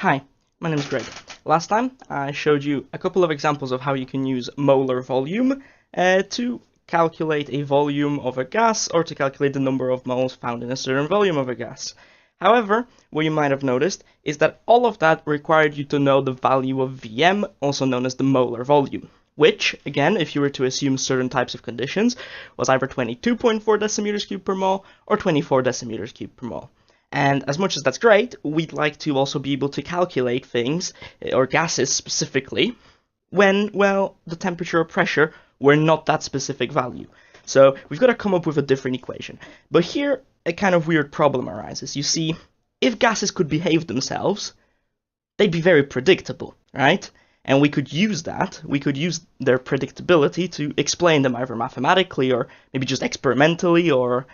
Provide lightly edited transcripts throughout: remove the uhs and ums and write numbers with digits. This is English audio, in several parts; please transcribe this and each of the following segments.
Hi, my name is Greg. Last time I showed you a couple of examples of how you can use molar volume to calculate a volume of a gas or to calculate the number of moles found in a certain volume of a gas. However, what you might have noticed is that all of that required you to know the value of Vm, also known as the molar volume, which, again, if you were to assume certain types of conditions, was either 22.4 decimeters cubed per mole or 24 decimeters cubed per mole. And as much as that's great, we'd like to also be able to calculate things, or gases specifically, when, well, the temperature or pressure were not that specific value. So we've got to come up with a different equation. But here, a kind of weird problem arises. You see, if gases could behave themselves, they'd be very predictable, right? And we could use that, we could use their predictability to explain them either mathematically or maybe just experimentally or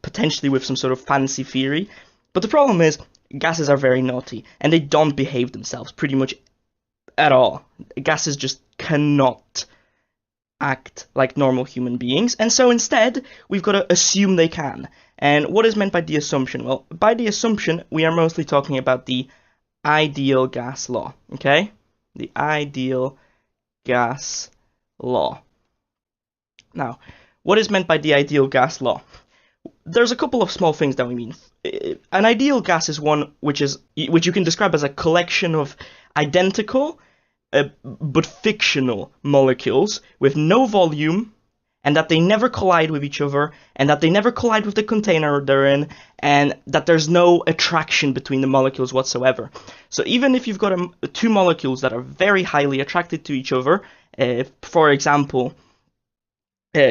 potentially with some sort of fancy theory. But the problem is, gases are very naughty, and they don't behave themselves pretty much at all. Gases just cannot act like normal human beings, and so instead, we've got to assume they can. And what is meant by the assumption? Well, by the assumption, we are mostly talking about the ideal gas law, okay? The ideal gas law. Now, what is meant by the ideal gas law? There's a couple of small things that we mean. An ideal gas is one which you can describe as a collection of identical but fictional molecules with no volume, and that they never collide with each other, and that they never collide with the container they're in, and that there's no attraction between the molecules whatsoever. So even if you've got two molecules that are very highly attracted to each other, for example,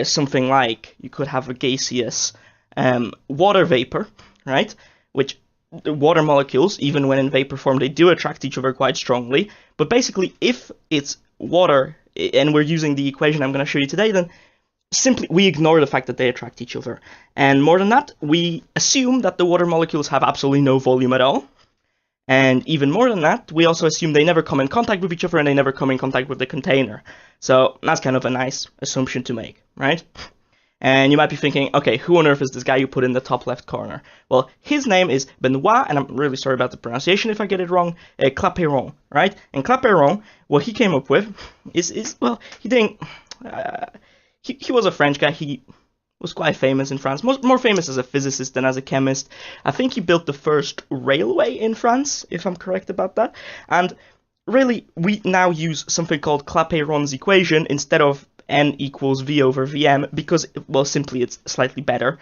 something like you could have a gaseous water vapor, right? Which water molecules, even when in vapor form, they do attract each other quite strongly. But basically, if it's water, and we're using the equation I'm going to show you today, then simply we ignore the fact that they attract each other. And more than that, we assume that the water molecules have absolutely no volume at all. And even more than that, we also assume they never come in contact with each other and they never come in contact with the container. So that's kind of a nice assumption to make, right? And you might be thinking, okay, who on earth is this guy you put in the top left corner? Well, his name is Benoit, and I'm really sorry about the pronunciation if I get it wrong, Clapeyron, right? And Clapeyron, what he came up with is well, he didn't, he was a French guy. He was quite famous in France, more famous as a physicist than as a chemist. I think he built the first railway in France, if I'm correct about that. And really, we now use something called Clapeyron's equation instead of N equals V over Vm because, well, simply it's slightly better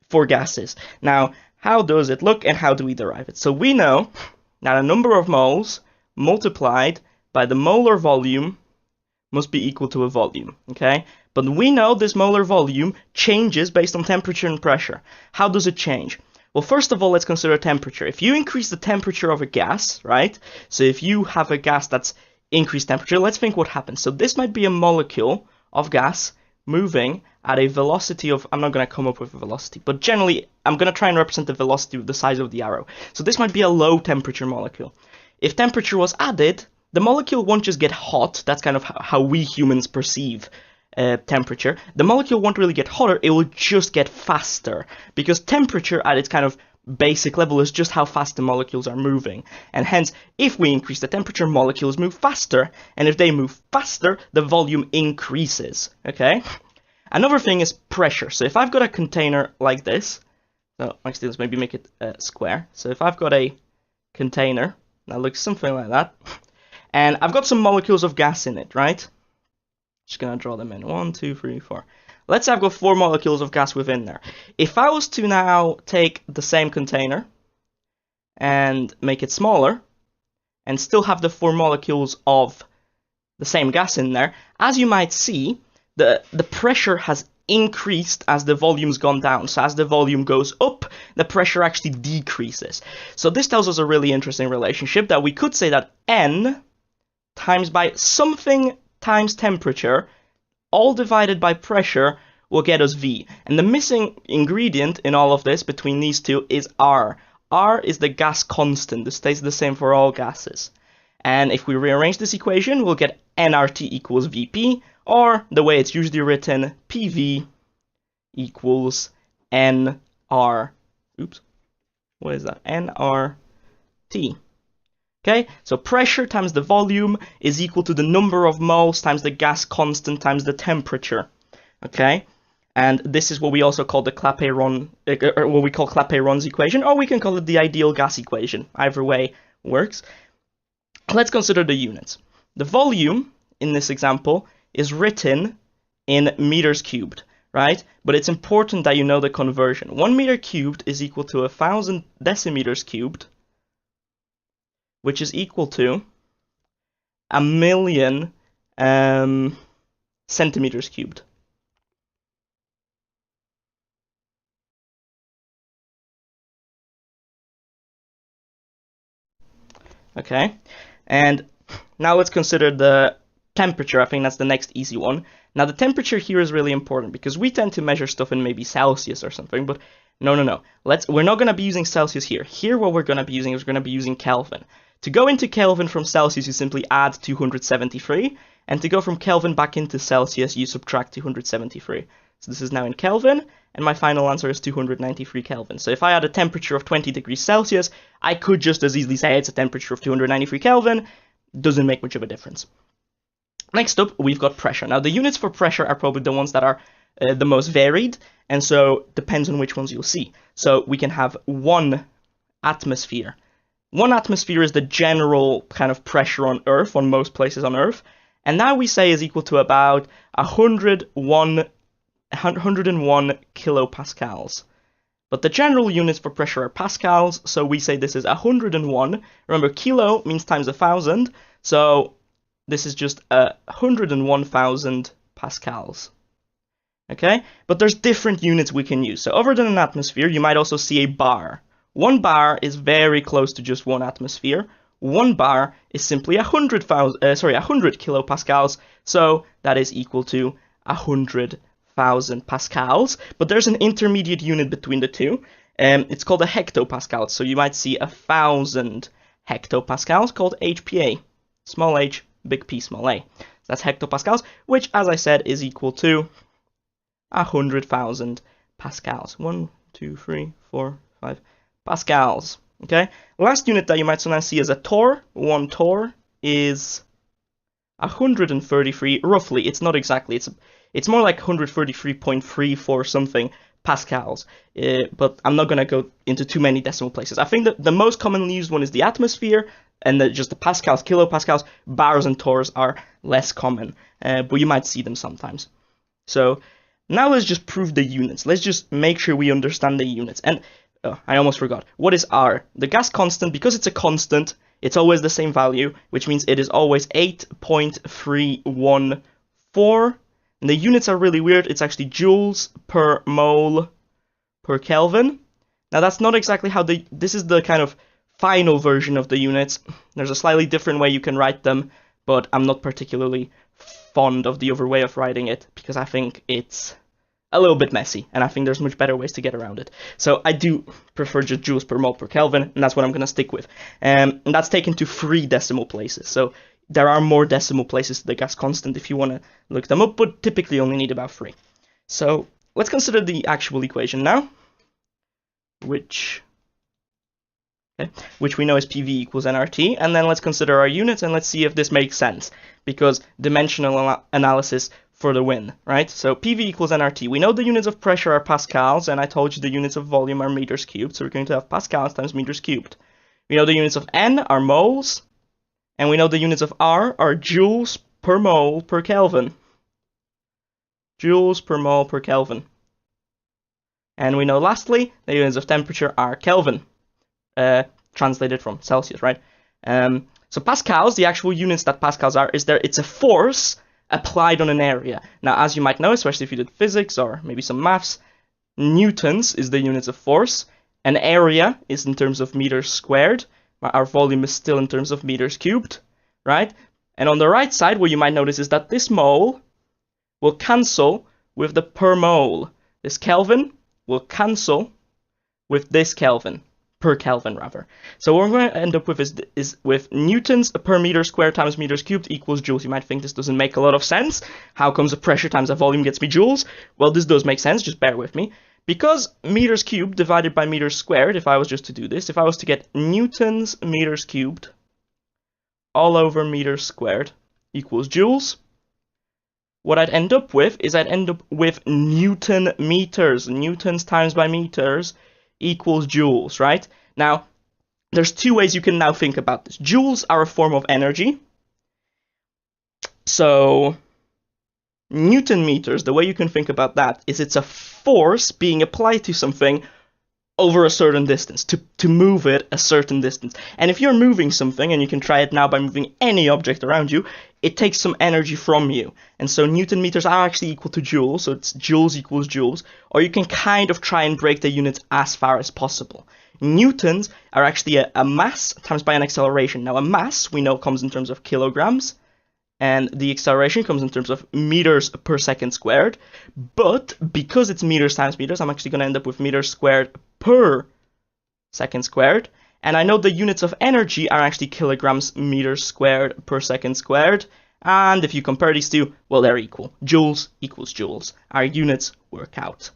for gases. Now, how does it look and how do we derive it? So we know that a number of moles multiplied by the molar volume must be equal to a volume, okay? But we know this molar volume changes based on temperature and pressure. How does it change? Well, first of all, let's consider temperature. If you increase the temperature of a gas, right? So if you have a gas that's increased temperature, let's think what happens. So this might be a molecule of gas moving at a velocity of, I'm not going to come up with a velocity, but generally I'm going to try and represent the velocity with the size of the arrow. So this might be a low temperature molecule. If temperature was added, the molecule won't just get hot. That's kind of how we humans perceive temperature. The molecule won't really get hotter, it will just get faster, because temperature at its kind of basic level is just how fast the molecules are moving. And hence, if we increase the temperature, molecules move faster, and if they move faster, the volume increases, okay? Another thing is pressure. So if I've got a container like this, so actually let's maybe make it square. So if I've got a container that looks something like that, and I've got some molecules of gas in it, right? Just gonna draw them in. 1, 2, 3, 4. Let's say I've got 4 molecules of gas within there. If I was to now take the same container and make it smaller and still have the 4 molecules of the same gas in there, as you might see, the pressure has increased as the volume's gone down. So as the volume goes up, the pressure actually decreases. So this tells us a really interesting relationship that we could say that N times by something times temperature, all divided by pressure, will get us V. And the missing ingredient in all of this between these two is R. R is the gas constant. This stays the same for all gases. And if we rearrange this equation, we'll get nRT equals Vp, or the way it's usually written, PV equals NR. Oops. What is that? nRT. Okay, so pressure times the volume is equal to the number of moles times the gas constant times the temperature. Okay, and this is what we also call the Clapeyron, or what we call Clapeyron's equation, or we can call it the ideal gas equation. Either way works. Let's consider the units. The volume in this example is written in meters cubed, right? But it's important that you know the conversion. 1 meter cubed is equal to 1,000 decimeters cubed, which is equal to 1,000,000 centimeters cubed. Okay, and now let's consider the temperature. I think that's the next easy one. Now the temperature here is really important because we tend to measure stuff in maybe Celsius or something, but no. We're not going to be using Celsius here. Here what we're going to be using is we're going to be using Kelvin. To go into Kelvin from Celsius, you simply add 273, and to go from Kelvin back into Celsius, you subtract 273. So this is now in Kelvin, and my final answer is 293 Kelvin. So if I had a temperature of 20 degrees Celsius, I could just as easily say it's a temperature of 293 Kelvin. Doesn't make much of a difference. Next up, we've got pressure. Now the units for pressure are probably the ones that are the most varied, and so depends on which ones you'll see. So we can have 1 atmosphere. 1 atmosphere is the general kind of pressure on Earth, on most places on Earth, and that we say is equal to about 101 kilopascals. But the general units for pressure are pascals, so we say this is 101. Remember, kilo means times 1,000, so this is just 101,000 pascals. Okay, but there's different units we can use. So other than an atmosphere, you might also see a bar. 1 bar is very close to just 1 atmosphere. 1 bar is simply 100 kilopascals, so that is equal to 100,000 pascals. But there's an intermediate unit between the two, and it's called a hectopascal. So you might see 1,000 hectopascals called HPA. Small h, big P, small a. That's hectopascals, which, as I said, is equal to 100,000 pascals. 1, 2, 3, 4, 5 pascals. Okay. Last unit that you might sometimes see is a torr. 1 torr is 133, roughly. It's not exactly. It's more like 133.34 something pascals. But I'm not going to go into too many decimal places. I think that the most commonly used one is the atmosphere, and just the pascals, kilopascals. Bars and torrs are less common, but you might see them sometimes. So now let's just prove the units. Let's just make sure we understand the units. And I almost forgot. What is R? The gas constant, because it's a constant, it's always the same value, which means it is always 8.314. And the units are really weird. It's actually joules per mole per Kelvin. Now that's not exactly how this is the kind of final version of the units. There's a slightly different way you can write them, but I'm not particularly fond of the other way of writing it because I think it's a little bit messy, and I think there's much better ways to get around it. So I do prefer just joules per mole per Kelvin, and that's what I'm going to stick with. And that's taken to 3 decimal places. So there are more decimal places to the gas constant if you want to look them up, but typically only need about 3. So let's consider the actual equation now, which we know is PV equals nRT, and then let's consider our units and let's see if this makes sense, because dimensional analysis for the win, right? So PV equals nRT. We know the units of pressure are pascals, and I told you the units of volume are meters cubed, so we're going to have pascals times meters cubed. We know the units of N are moles, and we know the units of R are joules per mole per Kelvin. Joules per mole per Kelvin. And we know lastly, the units of temperature are Kelvin. Translated from Celsius, right? So pascals, the actual units that pascals are, it's a force applied on an area. Now, as you might know, especially if you did physics or maybe some maths, newtons is the units of force, and area is in terms of meters squared. Our volume is still in terms of meters cubed, right? And on the right side, what you might notice is that this mole will cancel with the per mole. This Kelvin will cancel with this Kelvin. Per Kelvin, rather. So what we're going to end up with is with newtons per meter squared times meters cubed equals joules. You might think this doesn't make a lot of sense. How comes a pressure times a volume gets me joules? Well, this does make sense, just bear with me. Because meters cubed divided by meters squared, if I was just to do this, if I was to get newtons meters cubed all over meters squared equals joules. What I'd end up with is I'd end up with Newton meters. Newtons times by meters equals joules, right? Now, there's two ways you can now think about this. Joules are a form of energy. So, Newton meters, the way you can think about that is it's a force being applied to something over a certain distance, to move it a certain distance. And if you're moving something, and you can try it now by moving any object around you, it takes some energy from you. And so Newton meters are actually equal to joules, so it's joules equals joules. Or you can kind of try and break the units as far as possible. Newtons are actually a mass times by an acceleration. Now a mass, we know, comes in terms of kilograms, and the acceleration comes in terms of meters per second squared. But because it's meters times meters, I'm actually going to end up with meters squared per second squared. And I know the units of energy are actually kilograms meters squared per second squared. And if you compare these two, well, they're equal. Joules equals joules. Our units work out.